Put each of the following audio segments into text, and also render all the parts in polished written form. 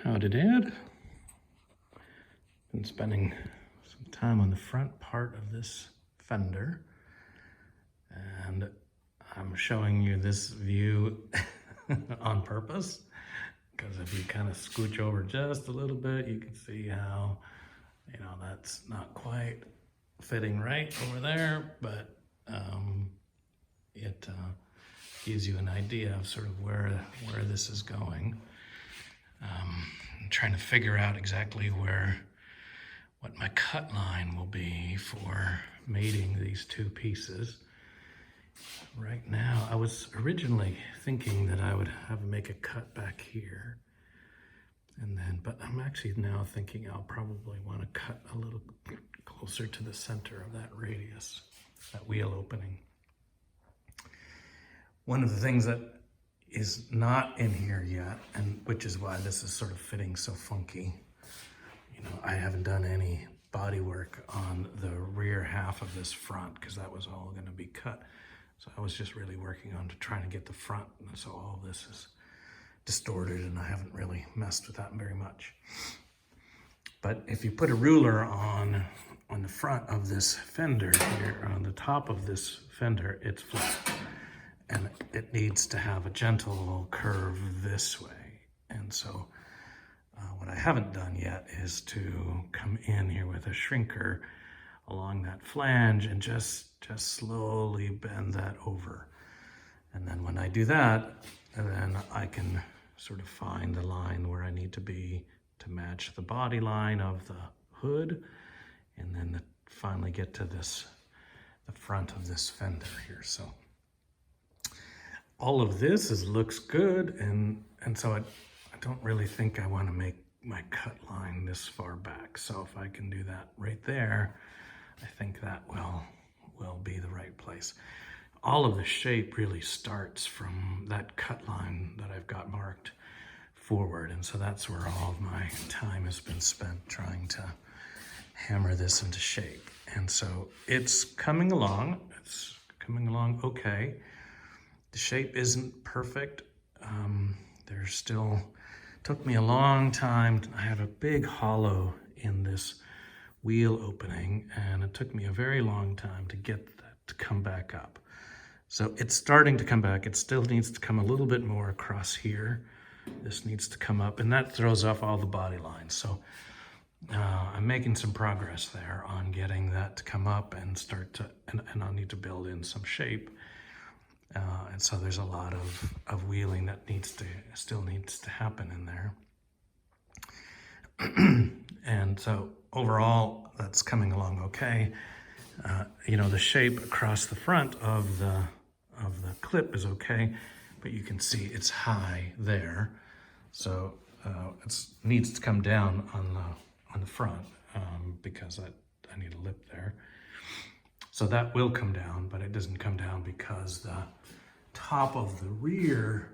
Howdy, Dad. Been spending some time on the front part of this Fender, and I'm showing you this view on purpose, because if you kind of scooch over just a little bit, you can see how, that's not quite fitting right over there, but it gives you an idea of sort of where this is going. I'm trying to figure out exactly what my cut line will be for mating these two pieces. Right now, I was originally thinking that I would make a cut back here, but I'm actually now thinking I'll probably want to cut a little closer to the center of that radius, that wheel opening. One of the things that is not in here yet, and which is why this is sort of fitting so funky. I haven't done any body work on the rear half of this front because that was all going to be cut. So I was just really working on trying to get the front, and so all this is distorted, and I haven't really messed with that very much. But if you put a ruler on the front of this Fender here, on the top of this Fender, it's flat. And it needs to have a gentle curve this way. And so what I haven't done yet is to come in here with a shrinker along that flange and just slowly bend that over. And then when I do that, then I can sort of find the line where I need to be to match the body line of the hood, and then finally get to the front of this Fender here. So all of this looks good, and so I don't really think I want to make my cut line this far back. So if I can do that right there, I think that will be the right place. All of the shape really starts from that cut line that I've got marked forward, and so that's where all of my time has been spent trying to hammer this into shape. And so it's coming along. It's coming along okay. The shape isn't perfect. There's still, took me a long time. I have a big hollow in this wheel opening, and it took me a very long time to get that to come back up. So it's starting to come back. It still needs to come a little bit more across here. This needs to come up, and that throws off all the body lines. So I'm making some progress there on getting that to come up and start to, and I'll need to build in some shape. And so there's a lot of wheeling that still needs to happen in there. And so overall, that's coming along okay. The shape across the front of the clip is okay, but you can see it's high there. So it needs to come down on the front because I need a lip there. So that will come down, but it doesn't come down because the top of the rear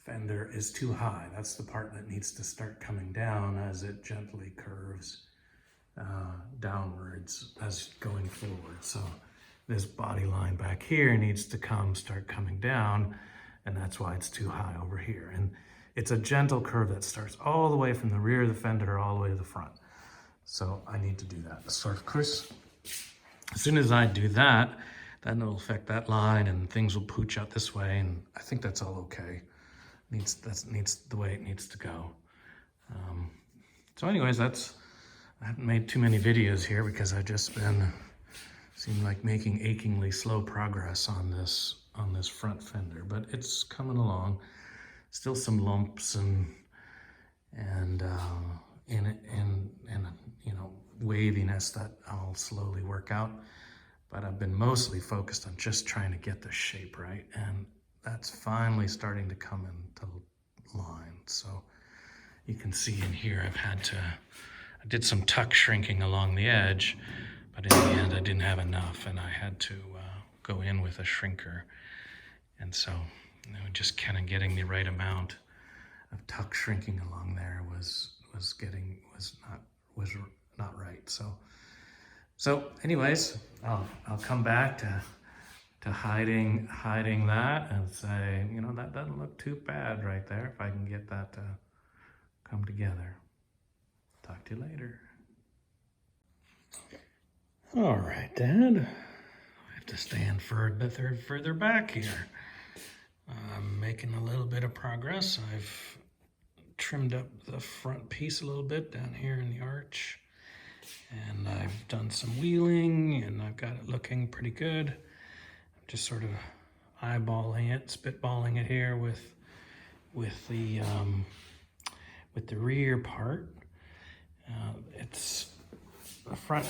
Fender is too high. That's the part that needs to start coming down as it gently curves downwards as going forward. So this body line back here needs to start coming down, and that's why it's too high over here. And it's a gentle curve that starts all the way from the rear of the Fender all the way to the front. So I need to do that. So of course, as soon as I do that, then it'll affect that line and things will pooch out this way, and I think that's all okay. That needs the way it needs to go. So anyways, I haven't made too many videos here because I've just seemed like making achingly slow progress on this front Fender, but it's coming along. Still some lumps and waviness that I'll slowly work out, but I've been mostly focused on just trying to get the shape right, and that's finally starting to come into line. So you can see in here I did some tuck shrinking along the edge, but in the end I didn't have enough, and I had to go in with a shrinker. And so just kind of getting the right amount of tuck shrinking along there was not right. So anyways, I'll come back to hiding that and say, that doesn't look too bad right there. If I can get that to come together. Talk to you later. All right, Dad. I have to stand further back here. I'm making a little bit of progress. I've trimmed up the front piece a little bit down here in the arch. And I've done some wheeling and I've got it looking pretty good. I'm just sort of eyeballing it, spitballing it here with the rear part. The front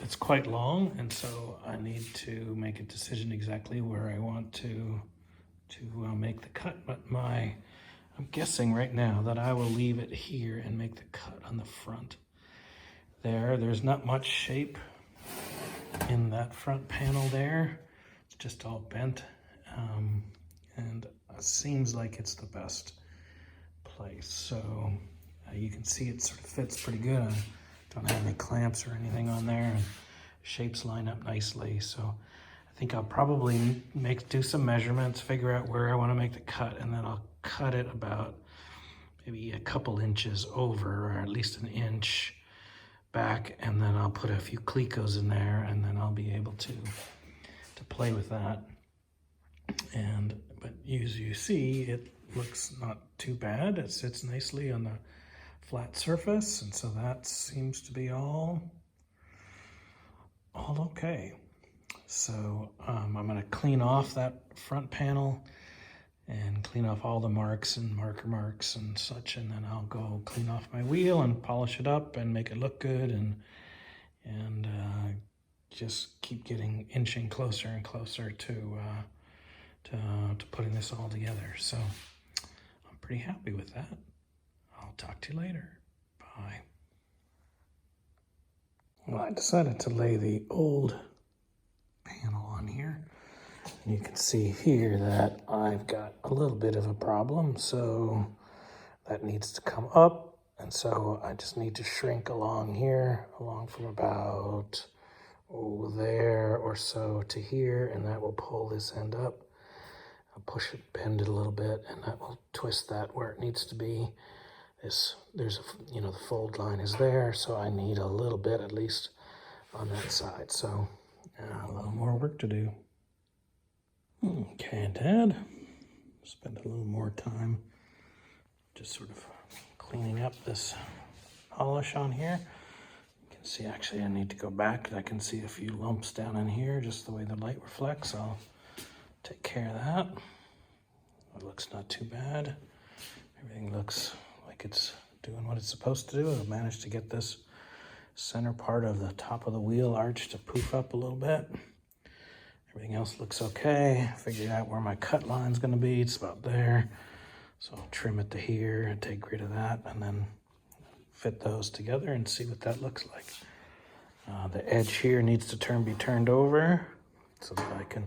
it's quite long, and so I need to make a decision exactly where I want to make the cut. But I'm guessing right now that I will leave it here and make the cut on the front. There's not much shape in that front panel there. It's just all bent, and it seems like it's the best place. So you can see it sort of fits pretty good. I don't have any clamps or anything on there, and shapes line up nicely. So I think I'll probably do some measurements, figure out where I want to make the cut, and then I'll cut it about maybe a couple inches over, or at least an inch back, and then I'll put a few clecos in there, and then I'll be able to play with that. But as you see, it looks not too bad. It sits nicely on the flat surface, and so that seems to be all okay. So I'm going to clean off that front panel and clean off all the marks and marker marks and such, and then I'll go clean off my wheel and polish it up and make it look good, and just keep inching closer and closer to putting this all together. So I'm pretty happy with that. I'll talk to you later. Bye. Well, I decided to lay the old panel on here. And you can see here that I've got a little bit of a problem, so that needs to come up, and so I just need to shrink along here, along from about there or so to here, and that will pull this end up. I'll push it, bend it a little bit, and that will twist that where it needs to be. The fold line is there, so I need a little bit at least on that side. So a little more work to do. Okay, Dad, spend a little more time just sort of cleaning up this polish on here. You can see, actually, I need to go back. I can see a few lumps down in here, just the way the light reflects. I'll take care of that. It looks not too bad. Everything looks like it's doing what it's supposed to do. I've managed to get this center part of the top of the wheel arch to poof up a little bit. Everything else looks okay. Figured out where my cut line's gonna be. It's about there. So I'll trim it to here and take rid of that, and then fit those together and see what that looks like. The edge here needs to be turned over so that I can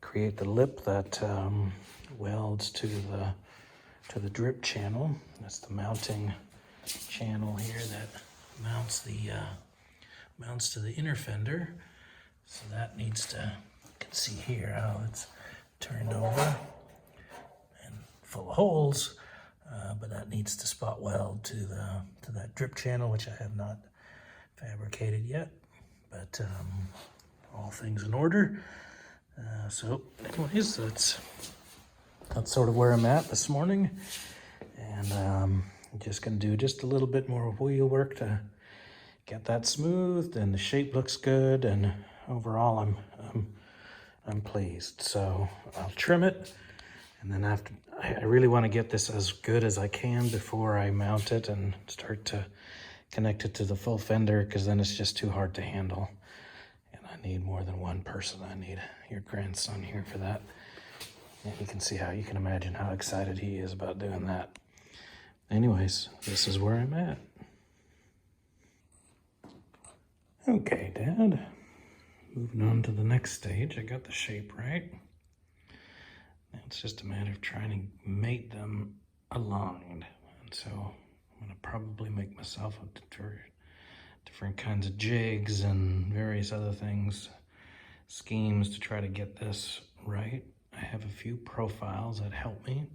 create the lip that welds to the drip channel. That's the mounting channel here that mounts to the inner fender. So that needs to, you can see here how it's turned over and full of holes, but that needs to spot weld to that drip channel, which I have not fabricated yet, but all things in order. So anyways, that's sort of where I'm at this morning, and I'm just gonna do just a little bit more wheel work to get that smoothed, and the shape looks good, and overall I'm pleased. So I'll trim it, and then I really want to get this as good as I can before I mount it and start to connect it to the full fender, because then it's just too hard to handle, and I need more than one person. I need your grandson here for that, and you can imagine how excited he is about doing that. Anyways, this is where I'm at. Okay, Dad. Moving on to the next stage. I got the shape right. Now it's just a matter of trying to mate them aligned. And so I'm going to probably make myself up different kinds of jigs and various other schemes to try to get this right. I have a few profiles that help me.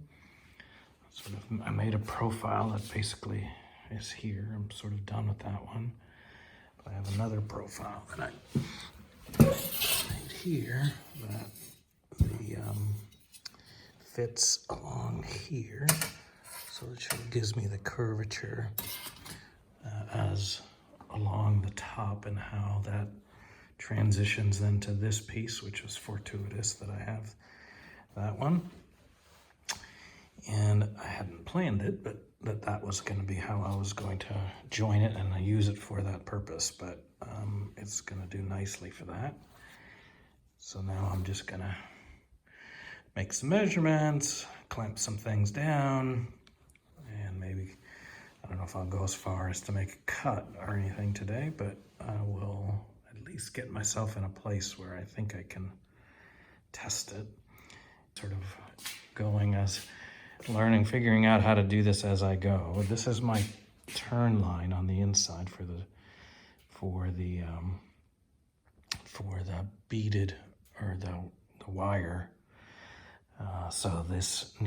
I made a profile that basically is here. I'm sort of done with that one. But I have another profile that I made here that fits along here. So it sort of gives me the curvature as along the top, and how that transitions then to this piece, which was fortuitous that I have that one. And I hadn't planned it, but that was going to be how I was going to join it and I use it for that purpose. But it's going to do nicely for that. So now I'm just going to make some measurements, clamp some things down, and maybe, I don't know if I'll go as far as to make a cut or anything today, but I will at least get myself in a place where I think I can test it. Sort of going as learning, figuring out how to do this as I go. This is my turn line on the inside for the beaded, or the wire. So this I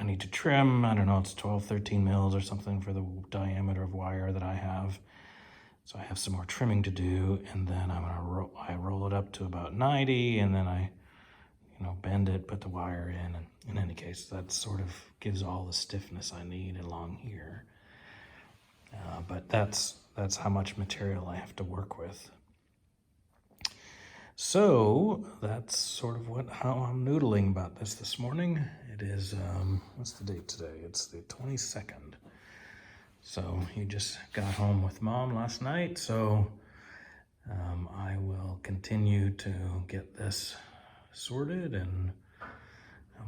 need to trim, I don't know, it's 12, 13 mils or something for the diameter of wire that I have. So I have some more trimming to do, and then I roll it up to about 90, and then I, bend it, put the wire in, and in any case, that sort of gives all the stiffness I need along here. But that's how much material I have to work with. So that's sort of how I'm noodling about this morning. It is, what's the date today? It's the 22nd. So he just got home with Mom last night, so I will continue to get this sorted, and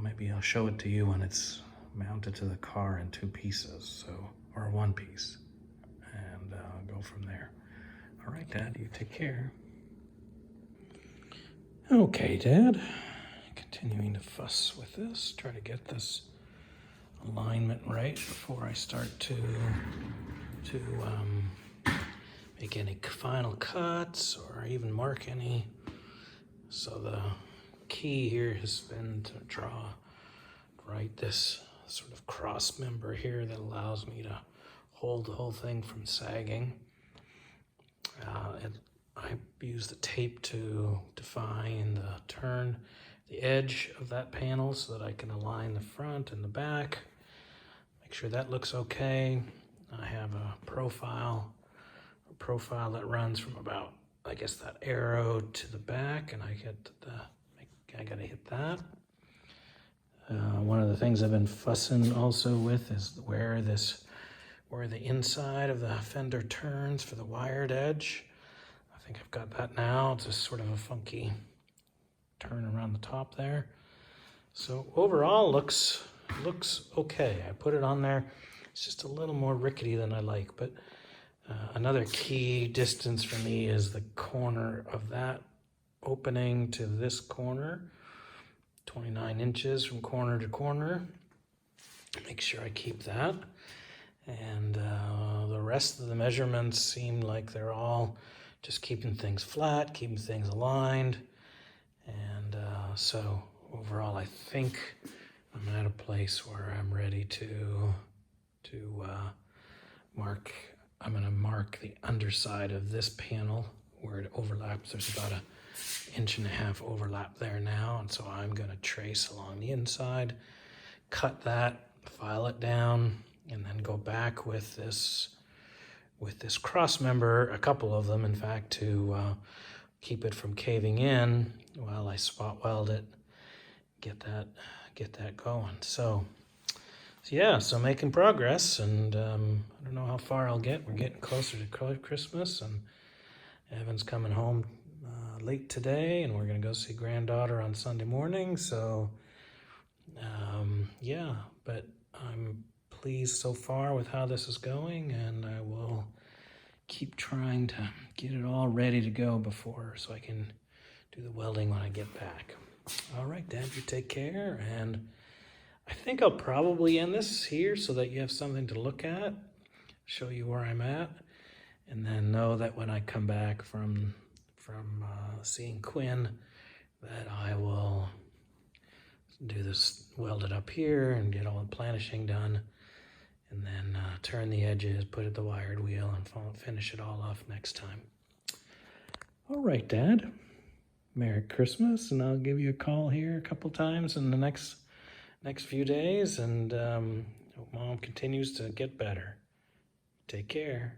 maybe I'll show it to you when it's mounted to the car in 2 pieces, or 1 piece, and go from there. All right, Dad, you take care. Okay, Dad, continuing to fuss with this, try to get this alignment right before I start to make any final cuts or even mark any. So the key here has been to write this sort of cross member here that allows me to hold the whole thing from sagging. I use the tape to define the edge of that panel so that I can align the front and the back. Make sure that looks okay. I have a profile that runs from about, I guess, that arrow to the back, and I gotta hit that. One of the things I've been fussing also with is where the inside of the fender turns for the wired edge. I think I've got that now. It's just sort of a funky turn around the top there. So overall looks okay. I put it on there. It's just a little more rickety than I like, but another key distance for me is the corner of that opening to this corner, 29 inches from corner to corner. Make sure I keep that. And the rest of the measurements seem like they're all just keeping things flat, keeping things aligned. And so overall, I think I'm at a place where I'm ready to mark. I'm going to mark the underside of this panel where it overlaps. There's about 1.5 inch overlap there now, and so I'm going to trace along the inside, cut that, file it down, and then go back with this cross member, a couple of them in fact, to keep it from caving in while I spot weld it, get that going. So making progress, and I don't know how far I'll get. We're getting closer to Christmas, and Evan's coming home late today, and we're gonna go see granddaughter on Sunday morning. So but I'm pleased so far with how this is going, and I will keep trying to get it all ready to go so I can do the welding when I get back. All right, Dad, you take care, and I think I'll probably end this here so that you have something to look at, show you where I'm at, and then know that when I come back from seeing Quinn, that I will do this, weld it up here and get all the planishing done. And then turn the edges, put it the wired wheel, and finish it all off next time. All right, Dad. Merry Christmas, and I'll give you a call here a couple times in the next few days, and hope Mom continues to get better. Take care.